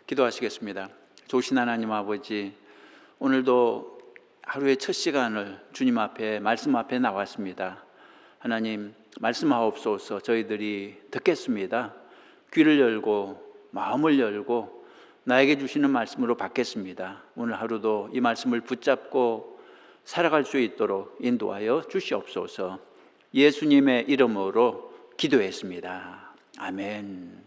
기도하시겠습니다. 좋으신 하나님 아버지, 오늘도 하루의 첫 시간을 주님 앞에 말씀 앞에 나왔습니다. 하나님, 말씀하옵소서. 저희들이 듣겠습니다. 귀를 열고 마음을 열고 나에게 주시는 말씀으로 받겠습니다. 오늘 하루도 이 말씀을 붙잡고 살아갈 수 있도록 인도하여 주시옵소서. 예수님의 이름으로 기도했습니다. 아멘.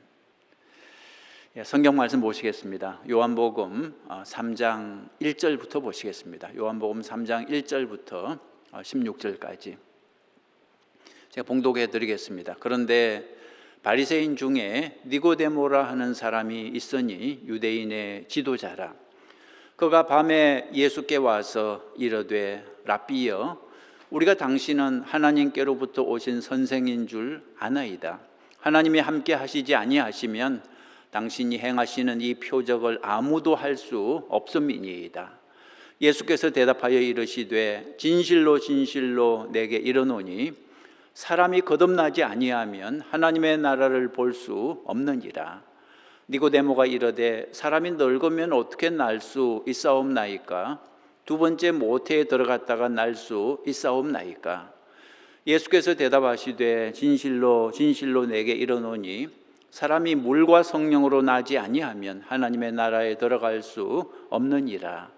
성경 말씀 보시겠습니다. 요한복음 3장 1절부터 보시겠습니다. 요한복음 3장 1절부터 16절까지 제가 봉독해 드리겠습니다. 그런데 바리새인 중에 니고데모라 하는 사람이 있으니 유대인의 지도자라. 그가 밤에 예수께 와서 이르되 랍비여, 우리가 당신은 하나님께로부터 오신 선생인 줄 아나이다. 하나님이 함께 하시지 아니하시면 당신이 행하시는 이 표적을 아무도 할 수 없음이니이다. 예수께서 대답하여 이르시되 진실로 진실로 내게 이르노니 사람이 거듭나지 아니하면 하나님의 나라를 볼 수 없느니라. 니고데모가 이르되 사람이 늙으면 어떻게 날 수 있사옵나이까? 두 번째 모태에 들어갔다가 날 수 있사옵나이까? 예수께서 대답하시되 진실로 진실로 내게 이르노니 사람이 물과 성령으로 나지 아니하면 하나님의 나라에 들어갈 수 없느니라.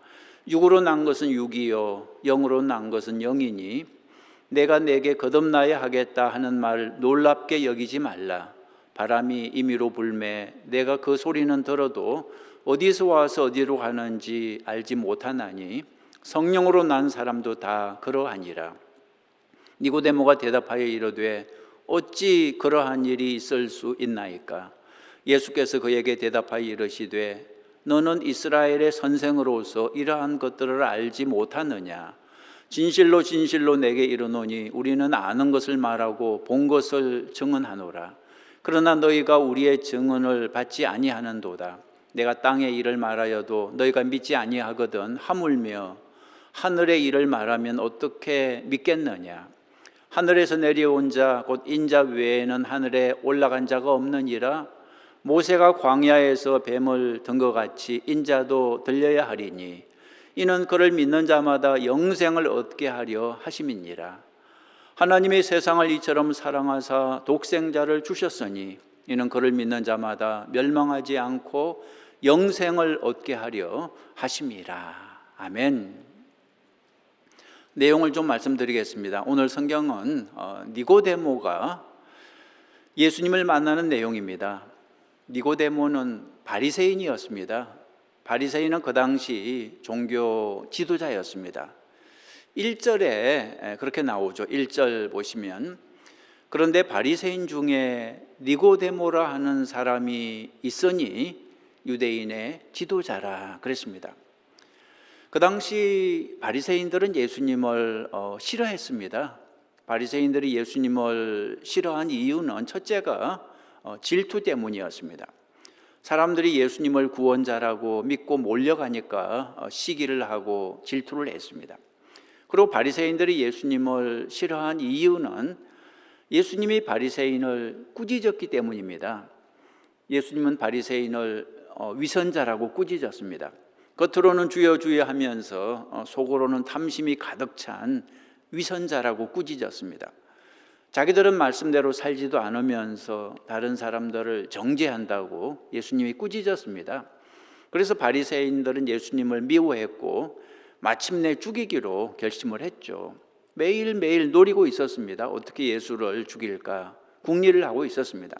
육으로 난 것은 육이요 영으로 난 것은 영이니 내가 내게 거듭나야 하겠다 하는 말 놀랍게 여기지 말라. 바람이 임의로 불매 내가 그 소리는 들어도 어디서 와서 어디로 가는지 알지 못하나니 성령으로 난 사람도 다 그러하니라. 니고데모가 대답하여 이르되 어찌 그러한 일이 있을 수 있나이까? 예수께서 그에게 대답하여 이르시되 너는 이스라엘의 선생으로서 이러한 것들을 알지 못하느냐? 진실로 진실로 내게 이르노니 우리는 아는 것을 말하고 본 것을 증언하노라. 그러나 너희가 우리의 증언을 받지 아니하는도다. 내가 땅의 일을 말하여도 너희가 믿지 아니하거든 하물며 하늘의 일을 말하면 어떻게 믿겠느냐? 하늘에서 내려온 자 곧 인자 외에는 하늘에 올라간 자가 없느니라. 모세가 광야에서 뱀을 든 것 같이 인자도 들려야 하리니 이는 그를 믿는 자마다 영생을 얻게 하려 하심이니라. 하나님이 세상을 이처럼 사랑하사 독생자를 주셨으니 이는 그를 믿는 자마다 멸망하지 않고 영생을 얻게 하려 하심이라. 아멘. 내용을 좀 말씀드리겠습니다. 오늘 성경은 니고데모가 예수님을 만나는 내용입니다. 니고데모는 바리새인이었습니다. 바리새인은 그 당시 종교 지도자였습니다. 1절에 그렇게 나오죠. 1절 보시면 그런데 바리새인 중에 니고데모라 하는 사람이 있으니 유대인의 지도자라 그랬습니다. 그 당시 바리새인들은 예수님을 싫어했습니다. 바리새인들이 예수님을 싫어한 이유는 첫째가 질투 때문이었습니다. 사람들이 예수님을 구원자라고 믿고 몰려가니까 시기를 하고 질투를 했습니다. 그리고 바리새인들이 예수님을 싫어한 이유는 예수님이 바리새인을 꾸짖었기 때문입니다. 예수님은 바리새인을 위선자라고 꾸짖었습니다. 겉으로는 주여 주여 하면서 속으로는 탐심이 가득 찬 위선자라고 꾸짖었습니다. 자기들은 말씀대로 살지도 않으면서 다른 사람들을 정죄한다고 예수님이 꾸짖었습니다. 그래서 바리새인들은 예수님을 미워했고 마침내 죽이기로 결심을 했죠. 매일매일 노리고 있었습니다. 어떻게 예수를 죽일까 궁리를 하고 있었습니다.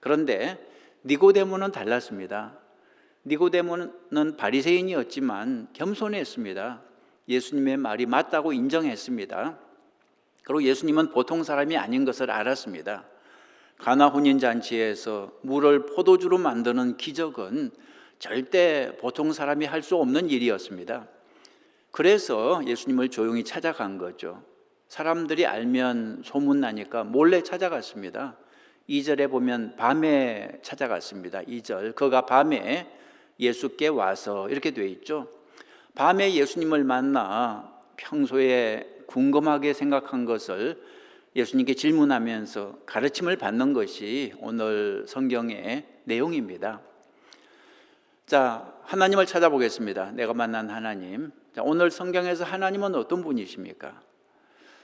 그런데 니고데모는 달랐습니다. 니고데모는 바리새인이었지만 겸손했습니다. 예수님의 말이 맞다고 인정했습니다. 그리고 예수님은 보통 사람이 아닌 것을 알았습니다. 가나 혼인잔치에서 물을 포도주로 만드는 기적은 절대 보통 사람이 할 수 없는 일이었습니다. 그래서 예수님을 조용히 찾아간 거죠. 사람들이 알면 소문나니까 몰래 찾아갔습니다. 2절에 보면 밤에 찾아갔습니다. 2절 그가 밤에 예수께 와서 이렇게 돼 있죠. 밤에 예수님을 만나 평소에 궁금하게 생각한 것을 예수님께 질문하면서 가르침을 받는 것이 오늘 성경의 내용입니다. 자, 하나님을 찾아보겠습니다. 내가 만난 하나님. 자, 오늘 성경에서 하나님은 어떤 분이십니까?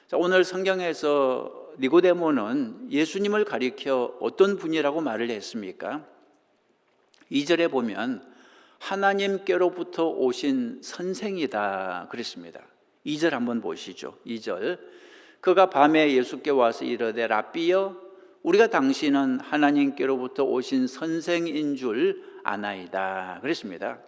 자, 오늘 성경에서 니고데모는 예수님을 가리켜 어떤 분이라고 말을 했습니까? 2절에 보면 하나님께로부터 오신 선생이다 그랬습니다. 2절 한번 보시죠. 2절. 그가 밤에 예수께 와서 이르되 랍비여 우리가 당신은 하나님께로부터 오신 선생인 줄 아나이다 그랬습니다.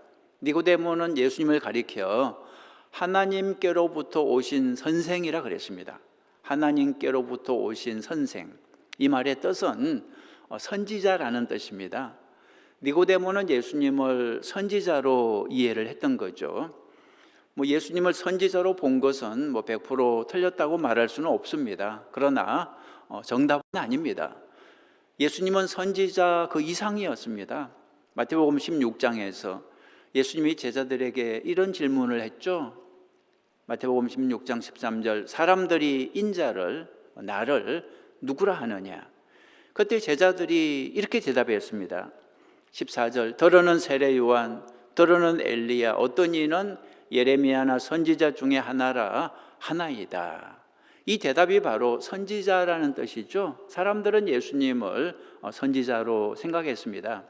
니고데모는 예수님을 가리켜 하나님께로부터 오신 선생이라 그랬습니다. 하나님께로부터 오신 선생. 이 말의 뜻은 선지자라는 뜻입니다. 니고데모는 예수님을 선지자로 이해를 했던 거죠. 예수님을 선지자로 본 것은 100% 틀렸다고 말할 수는 없습니다. 그러나 정답은 아닙니다. 예수님은 선지자 그 이상이었습니다. 마태복음 16장에서 예수님이 제자들에게 이런 질문을 했죠. 마태복음 16장 13절 사람들이 인자를 나를 누구라 하느냐. 그때 제자들이 이렇게 대답했습니다. 14절 더러는 세례 요한 더러는 엘리야 어떤 이는 예레미야나 선지자 중에 하나이다. 이 대답이 바로 선지자라는 뜻이죠. 사람들은 예수님을 선지자로 생각했습니다.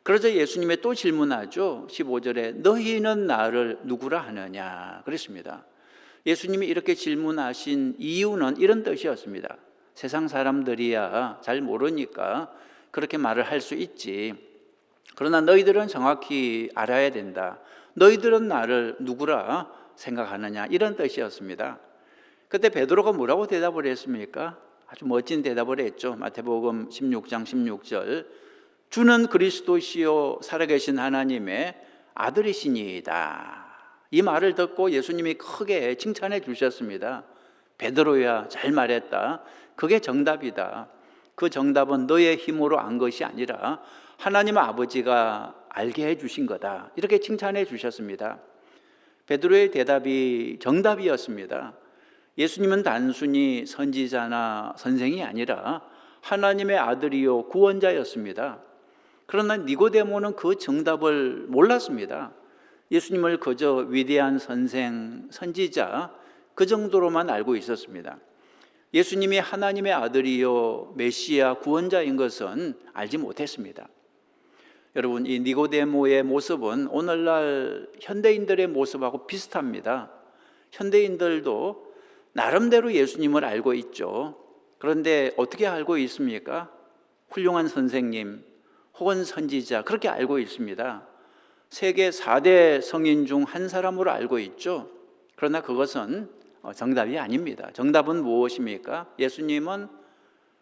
그러자 예수님이 또 질문하죠. 15절에 너희는 나를 누구라 하느냐 그랬습니다. 예수님이 이렇게 질문하신 이유는 이런 뜻이었습니다. 세상 사람들이야 잘 모르니까 그렇게 말을 할 수 있지. 그러나 너희들은 정확히 알아야 된다. 너희들은 나를 누구라 생각하느냐 이런 뜻이었습니다. 그때 베드로가 뭐라고 대답을 했습니까? 아주 멋진 대답을 했죠. 마태복음 16장 16절 주는 그리스도시요 살아계신 하나님의 아들이시니이다. 이 말을 듣고 예수님이 크게 칭찬해 주셨습니다. 베드로야 잘 말했다. 그게 정답이다. 그 정답은 너의 힘으로 안 것이 아니라 하나님 아버지가 알게 해주신 거다. 이렇게 칭찬해 주셨습니다. 베드로의 대답이 정답이었습니다. 예수님은 단순히 선지자나 선생이 아니라 하나님의 아들이요 구원자였습니다. 그러나 니고데모는 그 정답을 몰랐습니다. 예수님을 그저 위대한 선생, 선지자 그 정도로만 알고 있었습니다. 예수님이 하나님의 아들이요 메시아 구원자인 것은 알지 못했습니다. 여러분, 이 니고데모의 모습은 오늘날 현대인들의 모습하고 비슷합니다. 현대인들도 나름대로 예수님을 알고 있죠. 그런데 어떻게 알고 있습니까? 훌륭한 선생님 혹은 선지자 그렇게 알고 있습니다. 세계 4대 성인 중 한 사람으로 알고 있죠. 그러나 그것은 정답이 아닙니다. 정답은 무엇입니까? 예수님은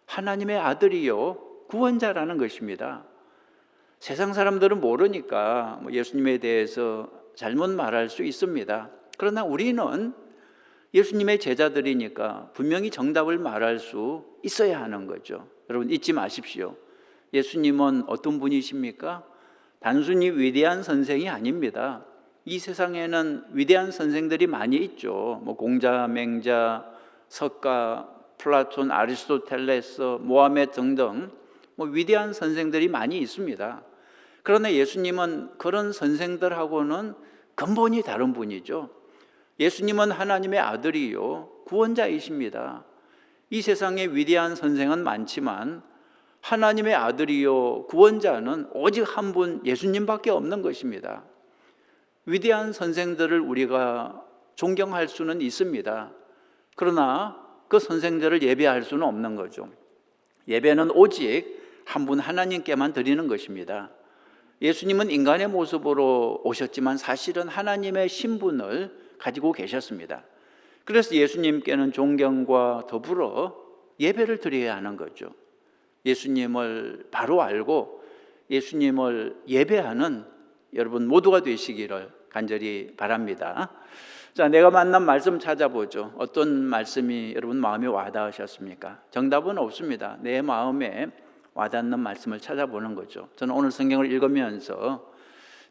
하나님의 아들이요 구원자라는 것입니다. 세상 사람들은 모르니까 예수님에 대해서 잘못 말할 수 있습니다. 그러나 우리는 예수님의 제자들이니까 분명히 정답을 말할 수 있어야 하는 거죠. 여러분 잊지 마십시오. 예수님은 어떤 분이십니까? 단순히 위대한 선생이 아닙니다. 이 세상에는 위대한 선생들이 많이 있죠. 공자, 맹자, 석가, 플라톤, 아리스토텔레스, 모하메드 등등 위대한 선생들이 많이 있습니다. 그러나 예수님은 그런 선생들하고는 근본이 다른 분이죠. 예수님은 하나님의 아들이요 구원자이십니다. 이 세상에 위대한 선생은 많지만 하나님의 아들이요 구원자는 오직 한 분 예수님밖에 없는 것입니다. 위대한 선생들을 우리가 존경할 수는 있습니다. 그러나 그 선생들을 예배할 수는 없는 거죠. 예배는 오직 한 분 하나님께만 드리는 것입니다. 예수님은 인간의 모습으로 오셨지만 사실은 하나님의 신분을 가지고 계셨습니다. 그래서 예수님께는 존경과 더불어 예배를 드려야 하는 거죠. 예수님을 바로 알고 예수님을 예배하는 여러분 모두가 되시기를 간절히 바랍니다. 자, 내가 만난 말씀 찾아보죠. 어떤 말씀이 여러분 마음에 와닿으셨습니까? 정답은 없습니다. 내 마음에 와닿는 말씀을 찾아보는 거죠. 저는 오늘 성경을 읽으면서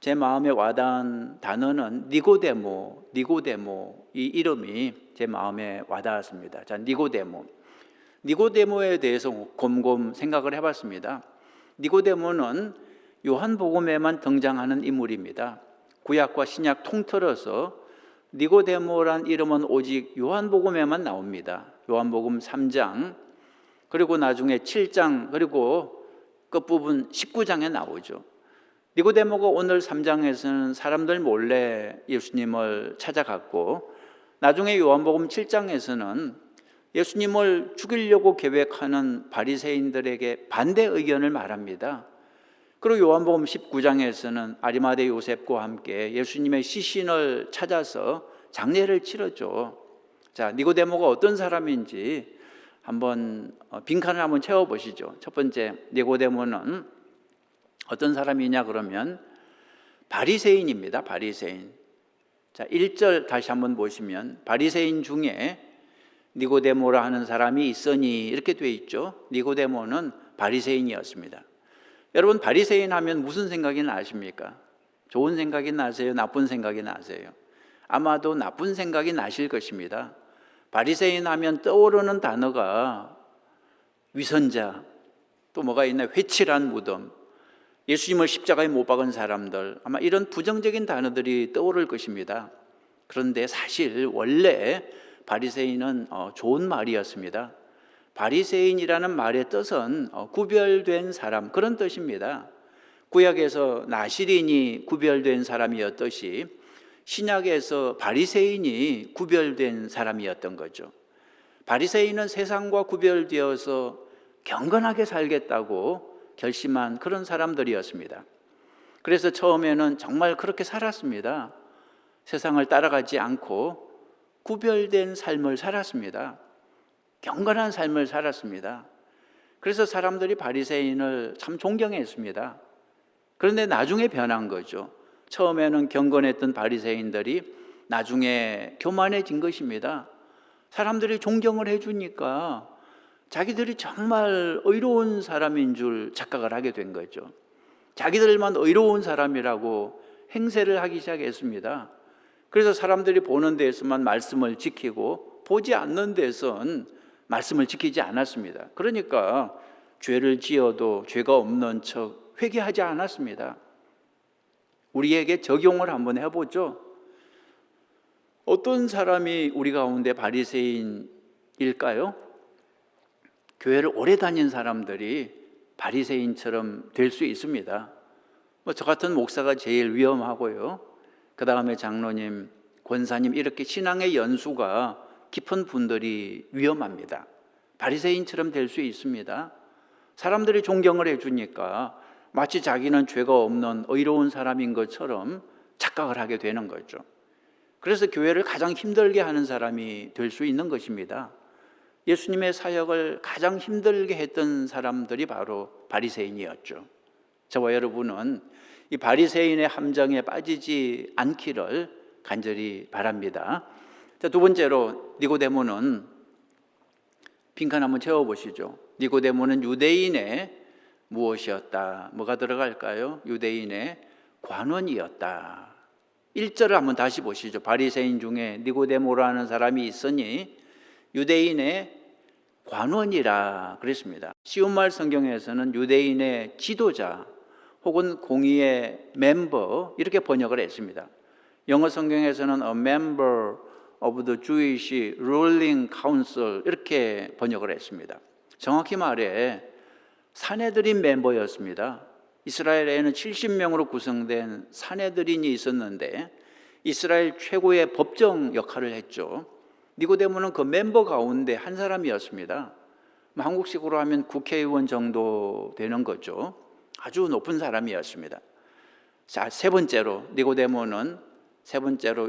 제 마음에 와닿은 단어는 니고데모 이 이름이 제 마음에 와닿았습니다. 자, 니고데모에 대해서 곰곰 생각을 해봤습니다. 니고데모는 요한복음에만 등장하는 인물입니다. 구약과 신약 통틀어서 니고데모란 이름은 오직 요한복음에만 나옵니다. 요한복음 3장, 그리고 나중에 7장, 그리고 끝부분 19장에 나오죠. 니고데모가 오늘 3장에서는 사람들 몰래 예수님을 찾아갔고, 나중에 요한복음 7장에서는 예수님을 죽이려고 계획하는 바리새인들에게 반대 의견을 말합니다. 그리고 요한복음 19장에서는 아리마대 요셉과 함께 예수님의 시신을 찾아서 장례를 치렀죠. 자, 니고데모가 어떤 사람인지 한번 빈칸을 한번 채워보시죠. 첫 번째, 니고데모는 어떤 사람이냐 그러면 바리새인입니다. 바리새인. 자, 1절 다시 한번 보시면 바리새인 중에 니고데모라 하는 사람이 있으니 이렇게 돼 있죠. 니고데모는 바리새인이었습니다. 여러분, 바리새인 하면 무슨 생각이 나십니까? 좋은 생각이 나세요? 나쁜 생각이 나세요? 아마도 나쁜 생각이 나실 것입니다. 바리새인 하면 떠오르는 단어가 위선자, 또 뭐가 있나, 회칠한 무덤, 예수님을 십자가에 못 박은 사람들, 아마 이런 부정적인 단어들이 떠오를 것입니다. 그런데 사실 원래 바리새인은 좋은 말이었습니다. 바리새인이라는 말의 뜻은 구별된 사람, 그런 뜻입니다. 구약에서 나실인이 구별된 사람이었듯이 신약에서 바리새인이 구별된 사람이었던 거죠. 바리새인은 세상과 구별되어서 경건하게 살겠다고 결심한 그런 사람들이었습니다. 그래서 처음에는 정말 그렇게 살았습니다. 세상을 따라가지 않고 구별된 삶을 살았습니다. 경건한 삶을 살았습니다. 그래서 사람들이 바리새인을 참 존경했습니다. 그런데 나중에 변한 거죠. 처음에는 경건했던 바리새인들이 나중에 교만해진 것입니다. 사람들이 존경을 해주니까 자기들이 정말 의로운 사람인 줄 착각을 하게 된 거죠. 자기들만 의로운 사람이라고 행세를 하기 시작했습니다. 그래서 사람들이 보는 데에서만 말씀을 지키고 보지 않는 데선 말씀을 지키지 않았습니다. 그러니까 죄를 지어도 죄가 없는 척 회개하지 않았습니다. 우리에게 적용을 한번 해보죠. 어떤 사람이 우리 가운데 바리새인일까요? 교회를 오래 다닌 사람들이 바리새인처럼 될 수 있습니다. 저 같은 목사가 제일 위험하고요. 그 다음에 장로님, 권사님, 이렇게 신앙의 연수가 깊은 분들이 위험합니다. 바리새인처럼 될 수 있습니다. 사람들이 존경을 해주니까 마치 자기는 죄가 없는 의로운 사람인 것처럼 착각을 하게 되는 거죠. 그래서 교회를 가장 힘들게 하는 사람이 될 수 있는 것입니다. 예수님의 사역을 가장 힘들게 했던 사람들이 바로 바리새인이었죠. 저와 여러분은 이 바리새인의 함정에 빠지지 않기를 간절히 바랍니다. 자, 두 번째로 니고데모는 빈칸 한번 채워보시죠. 니고데모는 유대인의 무엇이었다? 뭐가 들어갈까요? 유대인의 관원이었다. 1절을 한번 다시 보시죠. 바리새인 중에 니고데모라는 사람이 있으니 유대인의 관원이라 그랬습니다. 쉬운 말 성경에서는 유대인의 지도자 혹은 공의의 멤버 이렇게 번역을 했습니다. 영어 성경에서는 a member of the Jewish ruling council 이렇게 번역을 했습니다. 정확히 말해 산헤드린 멤버였습니다. 이스라엘에는 70명으로 구성된 산헤드린이 있었는데 이스라엘 최고의 법정 역할을 했죠. 니고데모는 그 멤버 가운데 한 사람이었습니다. 한국식으로 하면 국회의원 정도 되는 거죠. 아주 높은 사람이었습니다. 자, 세 번째로 니고데모는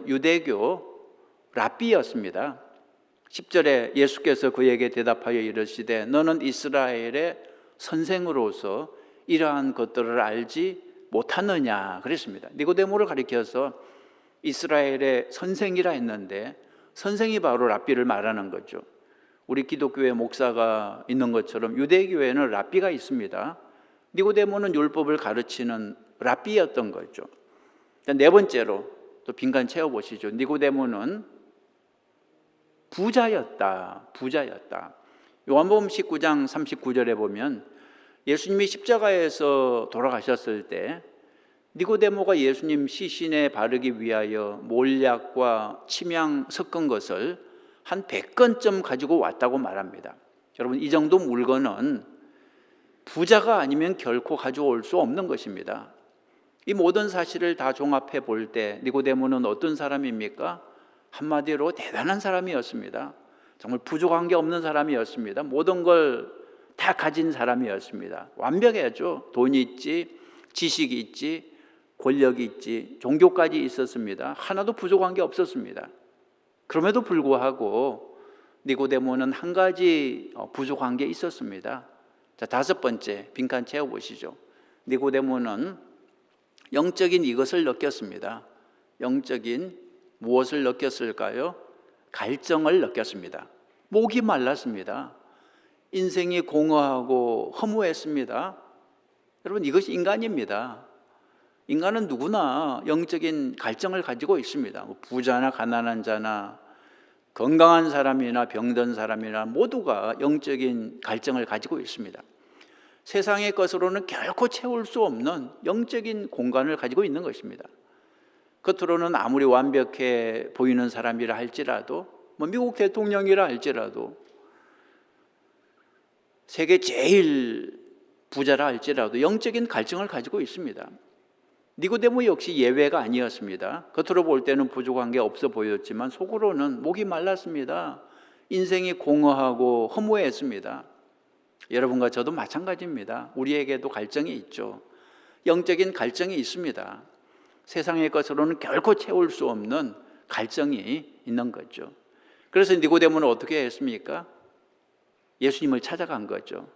유대교 랍비였습니다. 10절에 예수께서 그에게 대답하여 이르시되 너는 이스라엘의 선생으로서 이러한 것들을 알지 못하느냐 그랬습니다. 니고데모를 가리켜서 이스라엘의 선생이라 했는데 선생이 바로 랍비를 말하는 거죠. 우리 기독교회 목사가 있는 것처럼 유대교회는 랍비가 있습니다. 니고데모는 율법을 가르치는 랍비였던 거죠. 네 번째로 또 빈칸 채워보시죠. 니고데모는 부자였다. 요한복음 19장 39절에 보면 예수님이 십자가에서 돌아가셨을 때 니고데모가 예수님 시신에 바르기 위하여 몰약과 침향 섞은 것을 한 100건쯤 가지고 왔다고 말합니다. 여러분, 이 정도 물건은 부자가 아니면 결코 가져올 수 없는 것입니다. 이 모든 사실을 다 종합해 볼 때 니고데모는 어떤 사람입니까? 한마디로 대단한 사람이었습니다. 정말 부족한 게 없는 사람이었습니다. 모든 걸 다 가진 사람이었습니다. 완벽했죠. 돈이 있지, 지식이 있지, 권력이 있지, 종교까지 있었습니다. 하나도 부족한 게 없었습니다. 그럼에도 불구하고 니고데모는 한 가지 부족한 게 있었습니다. 자, 다섯 번째 빈칸 채워보시죠. 니고데모는 영적인 이것을 느꼈습니다. 영적인 무엇을 느꼈을까요? 갈증을 느꼈습니다. 목이 말랐습니다. 인생이 공허하고 허무했습니다. 여러분, 이것이 인간입니다. 인간은 누구나 영적인 갈증을 가지고 있습니다. 부자나 가난한 자나 건강한 사람이나 병든 사람이나 모두가 영적인 갈증을 가지고 있습니다. 세상의 것으로는 결코 채울 수 없는 영적인 공간을 가지고 있는 것입니다. 겉으로는 아무리 완벽해 보이는 사람이라 할지라도, 미국 대통령이라 할지라도, 세계 제일 부자라 할지라도 영적인 갈증을 가지고 있습니다. 니고데모 역시 예외가 아니었습니다. 겉으로 볼 때는 부족한 게 없어 보였지만 속으로는 목이 말랐습니다. 인생이 공허하고 허무했습니다. 여러분과 저도 마찬가지입니다. 우리에게도 갈증이 있죠. 영적인 갈증이 있습니다. 세상의 것으로는 결코 채울 수 없는 갈증이 있는 거죠. 그래서 니고데모는 어떻게 했습니까? 예수님을 찾아간 거죠.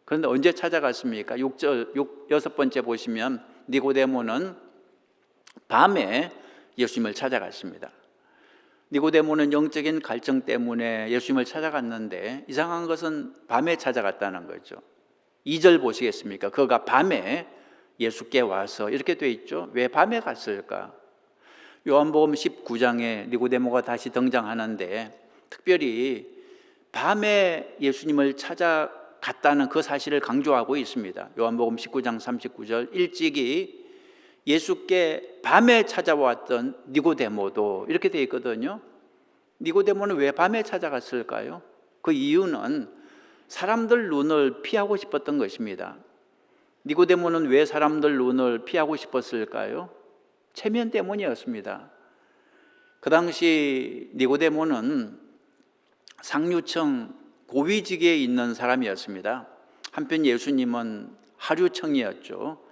그런데 언제 찾아갔습니까? 6절, 여섯 번째 보시면 니고데모는 밤에 예수님을 찾아갔습니다. 니고데모는 영적인 갈증 때문에 예수님을 찾아갔는데 이상한 것은 밤에 찾아갔다는 거죠. 2절 보시겠습니까? 그가 밤에 예수께 와서 이렇게 돼 있죠. 왜 밤에 갔을까? 요한복음 19장에 니고데모가 다시 등장하는데 특별히 밤에 예수님을 찾아갔다는 그 사실을 강조하고 있습니다. 요한복음 19장 39절 일찍이 예수께 밤에 찾아왔던 니고데모도 이렇게 되어 있거든요. 니고데모는 왜 밤에 찾아갔을까요? 그 이유는 사람들 눈을 피하고 싶었던 것입니다. 니고데모는 왜 사람들 눈을 피하고 싶었을까요? 체면 때문이었습니다. 그 당시 니고데모는 상류층 고위직에 있는 사람이었습니다. 한편 예수님은 하류층이었죠.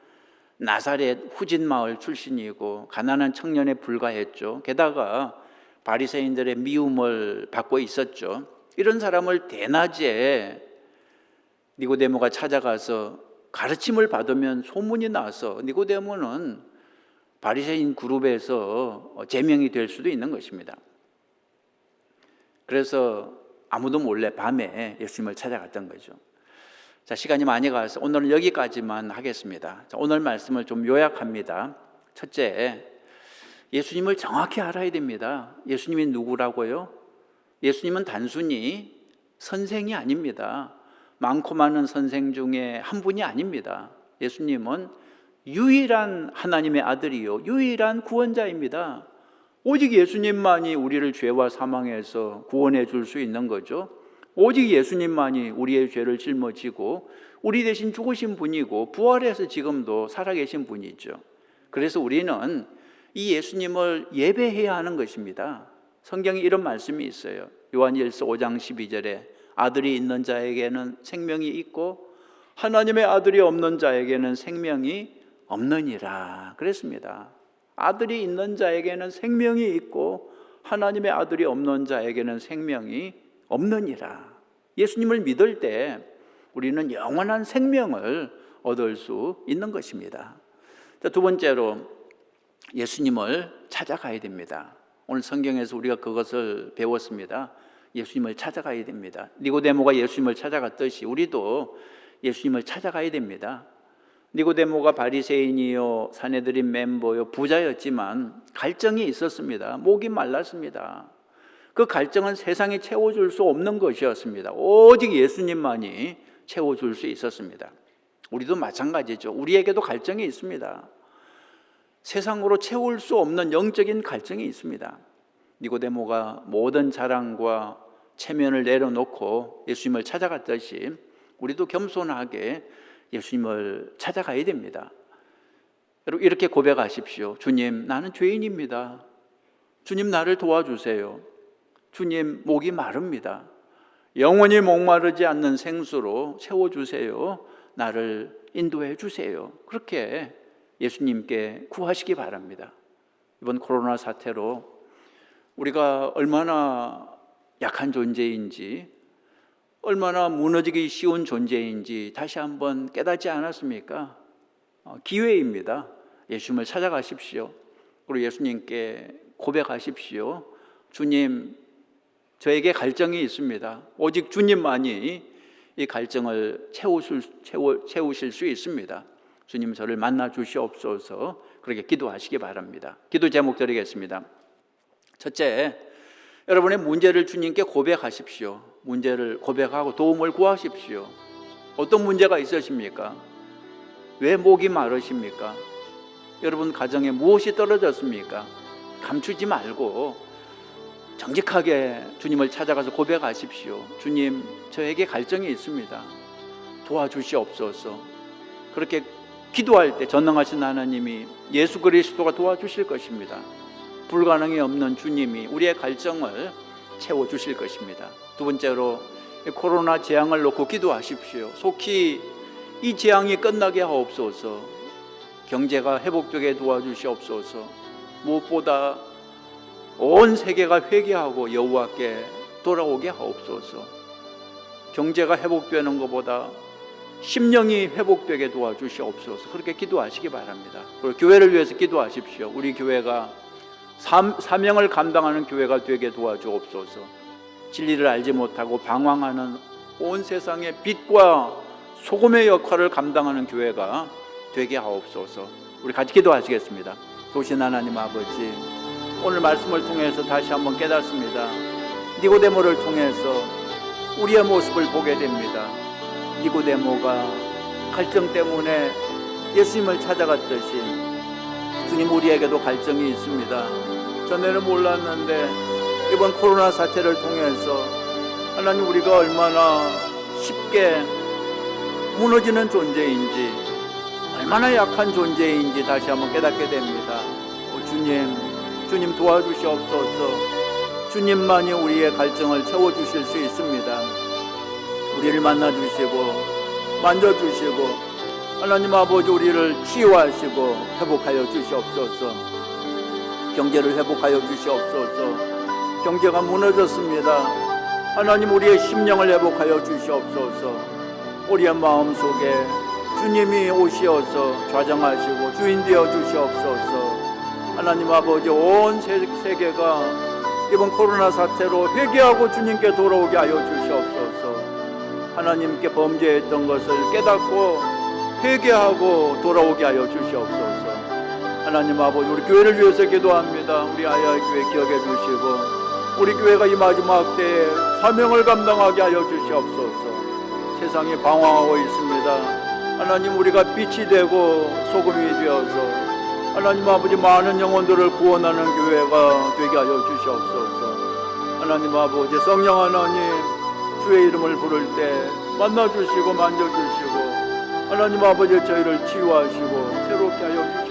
나사렛 후진 마을 출신이고 가난한 청년에 불과했죠. 게다가 바리새인들의 미움을 받고 있었죠. 이런 사람을 대낮에 니고데모가 찾아가서 가르침을 받으면 소문이 나서 니고데모는 바리새인 그룹에서 제명이 될 수도 있는 것입니다. 그래서 아무도 몰래 밤에 예수님을 찾아갔던 거죠. 자, 시간이 많이 가서 오늘은 여기까지만 하겠습니다. 자, 오늘 말씀을 좀 요약합니다. 첫째, 예수님을 정확히 알아야 됩니다. 예수님이 누구라고요? 예수님은 단순히 선생이 아닙니다. 많고 많은 선생 중에 한 분이 아닙니다. 예수님은 유일한 하나님의 아들이요, 유일한 구원자입니다. 오직 예수님만이 우리를 죄와 사망에서 구원해 줄 수 있는 거죠. 오직 예수님만이 우리의 죄를 짊어지고 우리 대신 죽으신 분이고 부활해서 지금도 살아계신 분이죠. 그래서 우리는 이 예수님을 예배해야 하는 것입니다. 성경에 이런 말씀이 있어요. 요한일서 5장 12절에 아들이 있는 자에게는 생명이 있고 하나님의 아들이 없는 자에게는 생명이 없느니라 그랬습니다. 아들이 있는 자에게는 생명이 있고 하나님의 아들이 없는 자에게는 생명이 없느니라. 예수님을 믿을 때 우리는 영원한 생명을 얻을 수 있는 것입니다. 자, 두 번째로 예수님을 찾아가야 됩니다. 오늘 성경에서 우리가 그것을 배웠습니다. 예수님을 찾아가야 됩니다. 니고데모가 예수님을 찾아갔듯이 우리도 예수님을 찾아가야 됩니다. 니고데모가 바리새인이요 산헤드린 멤버요 부자였지만 갈증이 있었습니다. 목이 말랐습니다. 그 갈증은 세상이 채워줄 수 없는 것이었습니다. 오직 예수님만이 채워줄 수 있었습니다. 우리도 마찬가지죠. 우리에게도 갈증이 있습니다. 세상으로 채울 수 없는 영적인 갈증이 있습니다. 니고데모가 모든 자랑과 체면을 내려놓고 예수님을 찾아갔듯이 우리도 겸손하게 예수님을 찾아가야 됩니다. 여러분, 이렇게 고백하십시오. 주님, 나는 죄인입니다. 주님, 나를 도와주세요. 주님, 목이 마릅니다. 영원히 목마르지 않는 생수로 채워주세요. 나를 인도해 주세요. 그렇게 예수님께 구하시기 바랍니다. 이번 코로나 사태로 우리가 얼마나 약한 존재인지, 얼마나 무너지기 쉬운 존재인지 다시 한번 깨닫지 않았습니까? 기회입니다. 예수님을 찾아가십시오. 그리고 예수님께 고백하십시오. 주님, 저에게 갈증이 있습니다. 오직 주님만이 이 갈증을 채우실 수 있습니다. 주님, 저를 만나 주시옵소서. 그렇게 기도하시기 바랍니다. 기도 제목 드리겠습니다. 첫째, 여러분의 문제를 주님께 고백하십시오. 문제를 고백하고 도움을 구하십시오. 어떤 문제가 있으십니까? 왜 목이 마르십니까? 여러분 가정에 무엇이 떨어졌습니까? 감추지 말고 정직하게 주님을 찾아가서 고백하십시오. 주님, 저에게 갈증이 있습니다. 도와주시옵소서. 그렇게 기도할 때 전능하신 하나님이 예수 그리스도가 도와주실 것입니다. 불가능이 없는 주님이 우리의 갈증을 채워주실 것입니다. 두 번째로, 코로나 재앙을 놓고 기도하십시오. 속히 이 재앙이 끝나게 하옵소서. 경제가 회복되게 도와주시옵소서. 무엇보다 온 세계가 회개하고 여호와께 돌아오게 하옵소서. 경제가 회복되는 것보다 심령이 회복되게 도와주시옵소서. 그렇게 기도하시기 바랍니다. 그리고 교회를 위해서 기도하십시오. 우리 교회가 사명을 감당하는 교회가 되게 도와주옵소서. 진리를 알지 못하고 방황하는 온 세상의 빛과 소금의 역할을 감당하는 교회가 되게 하옵소서. 우리 같이 기도하시겠습니다. 도신 하나님 아버지, 오늘 말씀을 통해서 다시 한번 깨닫습니다. 니고데모를 통해서 우리의 모습을 보게 됩니다. 니고데모가 갈증 때문에 예수님을 찾아갔듯이 주님, 우리에게도 갈증이 있습니다. 전에는 몰랐는데 이번 코로나 사태를 통해서 하나님, 우리가 얼마나 쉽게 무너지는 존재인지, 얼마나 약한 존재인지 다시 한번 깨닫게 됩니다. 주님 도와주시옵소서. 주님만이 우리의 갈증을 채워주실 수 있습니다. 우리를 만나주시고 만져주시고 하나님 아버지, 우리를 치유하시고 회복하여 주시옵소서. 경제를 회복하여 주시옵소서. 경제가 무너졌습니다. 하나님, 우리의 심령을 회복하여 주시옵소서. 우리의 마음속에 주님이 오시어서 좌정하시고 주인 되어 주시옵소서. 하나님 아버지, 온 세계가 이번 코로나 사태로 회개하고 주님께 돌아오게 하여 주시옵소서. 하나님께 범죄했던 것을 깨닫고 회개하고 돌아오게 하여 주시옵소서. 하나님 아버지, 우리 교회를 위해서 기도합니다. 우리 아이의 교회 기억해 주시고 우리 교회가 이 마지막 때에 사명을 감당하게 하여 주시옵소서. 세상이 방황하고 있습니다. 하나님, 우리가 빛이 되고 소금이 되어서 하나님 아버지, 많은 영혼들을 구원하는 교회가 되게 하여 주시옵소서. 하나님 아버지, 성령 하나님, 주의 이름을 부를 때 만나주시고 만져주시고 하나님 아버지, 저희를 치유하시고 새롭게 하여 주시옵소서.